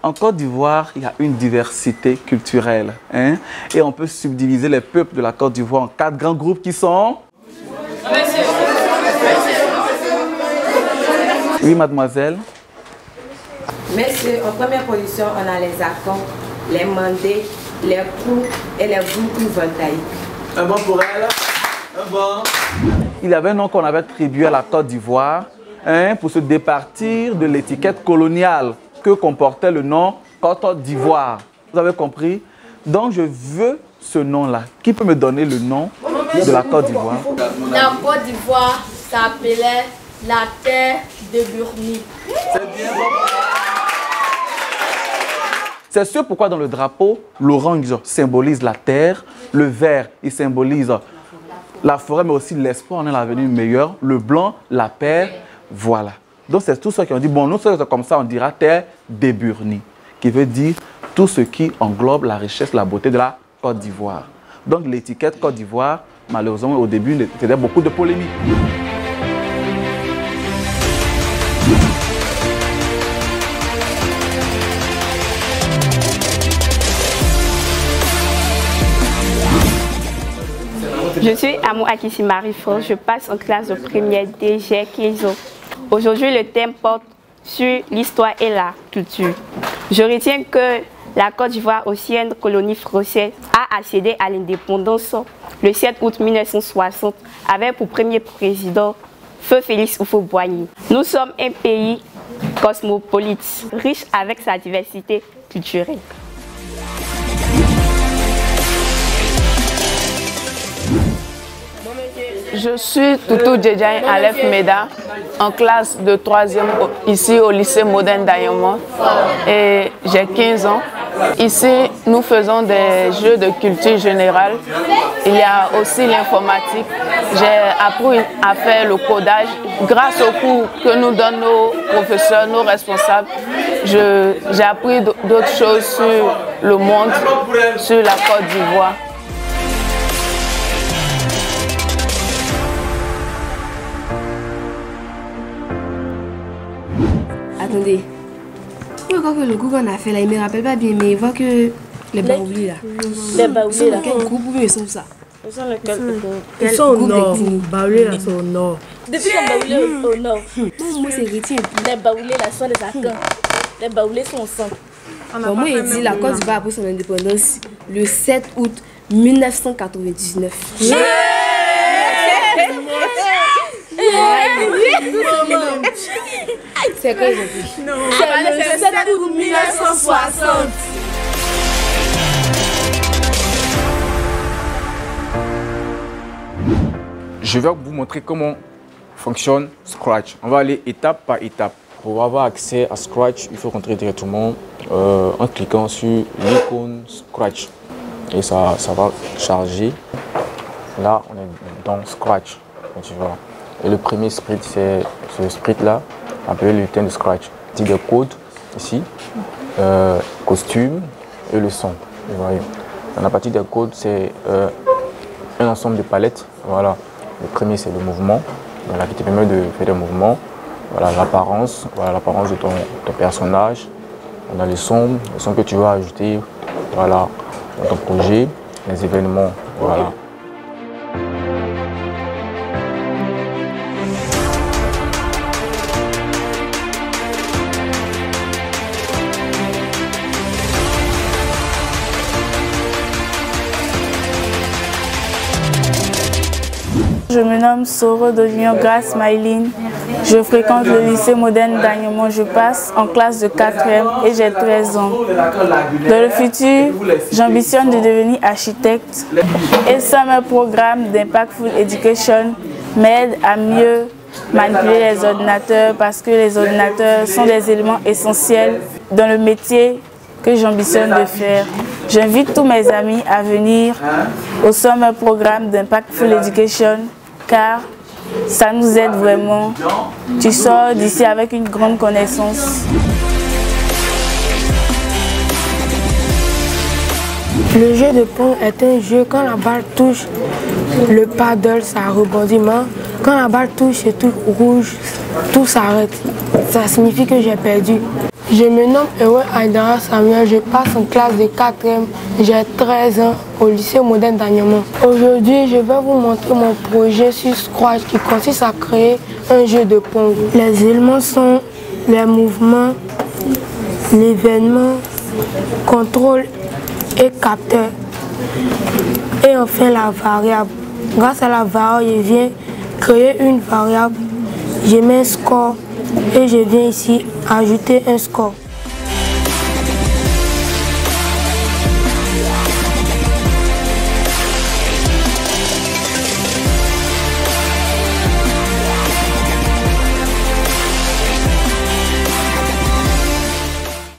En Côte d'Ivoire, il y a une diversité culturelle. Hein? Et on peut subdiviser les peuples de la Côte d'Ivoire en 4 grands groupes qui sont... Oui, mademoiselle. Monsieur, en première position, on a les accords, les mandés, les coups et les groupes voltaïques. Un bon pour elle. Un bon. Il y avait un nom qu'on avait attribué à la Côte d'Ivoire hein, pour se départir de l'étiquette coloniale que comportait le nom Côte d'Ivoire. Vous avez compris? Donc je veux ce nom-là. Qui peut me donner le nom de la Côte d'Ivoire? La Côte d'Ivoire s'appelait la terre de Burnie. C'est bien. C'est ce pourquoi dans le drapeau, l'orange symbolise la terre, le vert, il symbolise la forêt, mais aussi l'espoir en un avenir meilleur, le blanc, la paix, voilà. Donc c'est tous ceux qui ont dit, bon, nous, c'est comme ça, on dira terre de Burnie, qui veut dire tout ce qui englobe la richesse, la beauté de la Côte d'Ivoire. Donc l'étiquette Côte d'Ivoire, malheureusement, au début, c'était beaucoup de polémiques. Je suis Amou Akissi Marie-Fort, je passe en classe de première D, j'ai 15 ans. Aujourd'hui, le thème porte sur l'histoire et la culture. Je retiens que la Côte d'Ivoire, ancienne colonie française, a accédé à l'indépendance le 7 août 1960 avec pour premier président Feu Félix Houphouët-Boigny. Nous sommes un pays cosmopolite, riche avec sa diversité culturelle. Je suis Toutou Djedjaï Aleph Meda, en classe de 3e ici au lycée moderne d'Ayamon et j'ai 15 ans. Ici, nous faisons des jeux de culture générale. Il y a aussi l'informatique. J'ai appris à faire le codage. Grâce aux cours que nous donnent nos professeurs, nos responsables, j'ai appris d'autres choses sur le monde, sur la Côte d'Ivoire. Attendez. Je crois que le groupe qu'on a fait là, il ne me rappelle pas bien, mais il voit que les baoulés là. Les baoulés là. Quel groupe ils sont ça? Ils sont lesquels? Ils sont au nord. Baoulés là sont au nord. Depuis les baoulés au nord. Moi c'est Rétien. Les baoulés là sont les accords. Les baoulés sont au centre. Bon, moi il dit la Côte d'Ivoire a pris son indépendance le 7 août 1999. C'est quoi aujourd'hui? Non, c'est le 7 août 1960. Je vais vous montrer comment fonctionne Scratch. On va aller étape par étape. Pour avoir accès à Scratch, il faut rentrer directement en cliquant sur l'icône Scratch. Et ça va charger. Là, on est dans Scratch. Tu vois. Et le premier script, c'est ce script-là, appelé le thème de Scratch. Il y a des codes ici, costume et le son. Vous voyez. Dans la partie des codes, c'est un ensemble de palettes. Voilà. Le premier, c'est le mouvement, voilà, qui te permet de faire des mouvements. Voilà l'apparence, de ton personnage. On a les sons que tu vas ajouter, voilà, dans ton projet, les événements, voilà. Je me nomme Soro Dolion Grace Maïline. Je fréquente le lycée moderne d'Agnemont. Je passe en classe de 4e et j'ai 13 ans. Dans le futur, j'ambitionne de devenir architecte. Et ça, mon programme d'Impactful Education m'aide à mieux manipuler les ordinateurs parce que les ordinateurs sont des éléments essentiels dans le métier que j'ambitionne de faire. J'invite tous mes amis à venir au summer programme d'Impactful Education car ça nous aide vraiment. Tu sors d'ici avec une grande connaissance. Le jeu de pont est un jeu, quand la balle touche le paddle, ça rebondit. Quand la balle touche ce truc rouge, tout s'arrête. Ça signifie que j'ai perdu. Je me nomme Ewe Aïdara Samuel, je passe en classe de 4e, j'ai 13 ans au lycée moderne d'Agnemont. Aujourd'hui, je vais vous montrer mon projet sur Scratch qui consiste à créer un jeu de Pong. Les éléments sont les mouvements, l'événement, contrôle et capteur. Et enfin la variable. Grâce à la variable, je viens créer une variable, je mets un score et je viens ici ajouter un score.